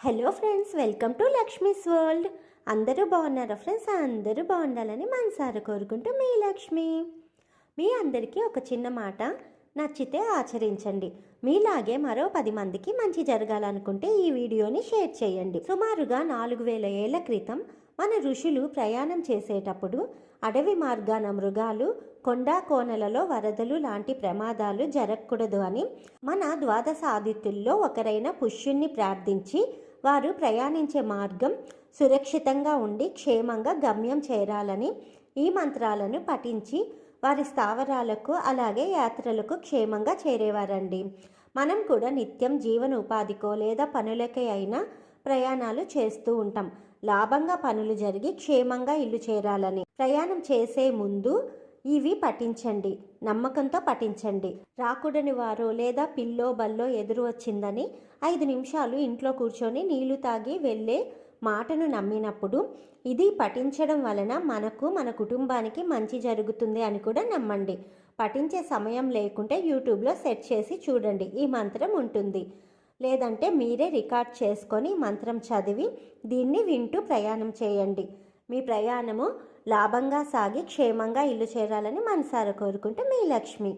Hello friends, welcome to Lakshmi's world. అందరూ బాగున్నారా friends? అందరూ బాగుండాలని మనసారా కోరుకుంటూ మీ లక్ష్మి. మీ అందరికీ ఒక చిన్న మాట, నచ్చితే ఆచరించండి. మీలాగే మరో 10 మందికి మంచి జరగాలనుకుంటే ఈ వీడియోని షేర్ చేయండి. సుమారుగా 4000 ఏళ్ల క్రితం మన ఋషులు ప్రయాణం చేసేటప్పుడు అడవి మార్గాన మృగాలు, కొండా కోనలలో వరదలు లాంటి ప్రమాదాలు జరగకూడదు అని మన ద్వాదశ ఆదిత్యుల్లో ఒకరైన పుష్యుణ్ణి ప్రార్థించి వారు ప్రయాణించే మార్గం సురక్షితంగా ఉండి క్షేమంగా గమ్యం చేరాలని ఈ మంత్రాలను పఠించి వారి స్థావరాలకు అలాగే యాత్రలకు క్షేమంగా చేరేవారండి. మనం కూడా నిత్యం జీవన ఉపాధికో లేదా పనులకే అయినా ప్రయాణాలు చేస్తూ ఉంటాం. లాభంగా పనులు జరిగి క్షేమంగా ఇల్లు చేరాలని ప్రయాణం చేసే ముందు ఇవి పఠించండి, నమ్మకంతో పఠించండి. రాకూడని వారో లేదా పిల్లో బల్లో ఎదురు వచ్చిందని 5 నిమిషాలు ఇంట్లో కూర్చొని నీళ్లు తాగి వెళ్ళే మాటను నమ్మినప్పుడు ఇది పఠించడం వలన మనకు మన కుటుంబానికి మంచి జరుగుతుంది అని కూడా నమ్మండి. పఠించే సమయం లేకుంటే యూట్యూబ్లో సెర్చ్ చేసి చూడండి, ఈ మంత్రం ఉంటుంది. లేదంటే మీరే రికార్డ్ చేసుకొని మంత్రం చదివి దీన్ని వింటూ ప్రయాణం చేయండి. మీ ప్రయాణము లాభంగా సాగి క్షేమంగా ఇల్లు చేరాలని మనసారా కోరుకుంటూ మీ లక్ష్మి.